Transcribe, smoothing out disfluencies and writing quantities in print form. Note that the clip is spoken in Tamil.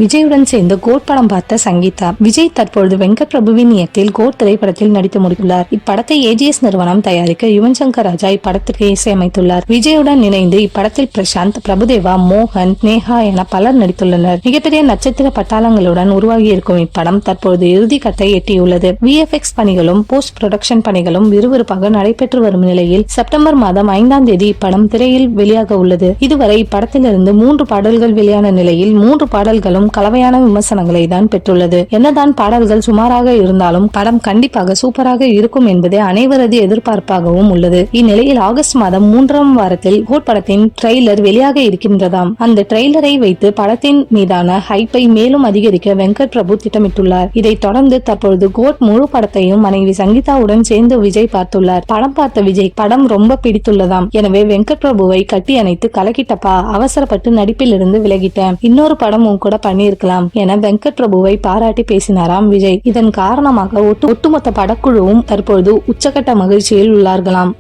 விஜயுடன் சேர்ந்து கோட் படம் பார்த்த சங்கீதா. விஜய் தற்பொழுது வெங்கட் பிரபுவின் இயக்கத்தில் கோட் திரைப்படத்தில் நடித்து முடித்துள்ளார். இப்படத்தை ஏஜிஎஸ் நிறுவனம் தயாரிக்க யுவன் சங்கர் ராஜா இப்படத்திற்கு இசையமைத்துள்ளார். விஜயுடன் இணைந்து இப்படத்தில் பிரசாந்த், பிரபுதேவா, மோகன், நேஹா என பலர் நடித்துள்ளனர். மிகப்பெரிய நட்சத்திர பட்டாளங்களுடன் உருவாகி இருக்கும் இப்படம் தற்பொழுது இறுதி கட்டை எட்டியுள்ளது. VFX பணிகளும் போஸ்ட் புரொடக்ஷன் பணிகளும் விறுவிறுப்பாக நடைபெற்று வரும் நிலையில் செப்டம்பர் மாதம் 5ஆம் தேதி இப்படம் திரையில் வெளியாக உள்ளது. இதுவரை இப்படத்திலிருந்து 3 பாடல்கள் வெளியான நிலையில் 3 பாடல்களும் கலவையான விமர்சனங்களை தான் பெற்றுள்ளது. என்னதான் பாடல்கள் சுமாராக இருந்தாலும் படம் கண்டிப்பாக சூப்பராக இருக்கும் என்பதே அனைவரது எதிர்பார்ப்பாகவும் உள்ளது. இந்நிலையில் ஆகஸ்ட் மாதம் 3ஆம் வாரத்தில் கோட் படத்தின் ட்ரெய்லர் வெளியாக இருக்கின்றதாம். அந்த ட்ரெய்லரை வைத்து படத்தின் மீதான ஹைப்பை மேலும் அதிகரிக்க வெங்கட் பிரபு திட்டமிட்டுள்ளார். இதைத் தொடர்ந்து தற்பொழுது கோட் முழு படத்தையும் மனைவி சங்கீதாவுடன் சேர்ந்து விஜய் பார்த்துள்ளார். படம் பார்த்த விஜய் படம் ரொம்ப பிடித்துள்ளதாம். எனவே வெங்கட் பிரபுவை கட்டி அணைத்து கலக்கிட்டப்பா, அவசரப்பட்டு நடிப்பில் இருந்து விலகிட்டேன், இன்னொரு படமும் கூட பண்ணிருக்கலாம் என வெங்கட் பிரபுவை பாராட்டி பேசினாராம் விஜய். இதன் காரணமாக ஒட்டுமொத்த படக்குழுவும் தற்பொழுது உச்சகட்ட மகிழ்ச்சியில் உள்ளார்களாம்.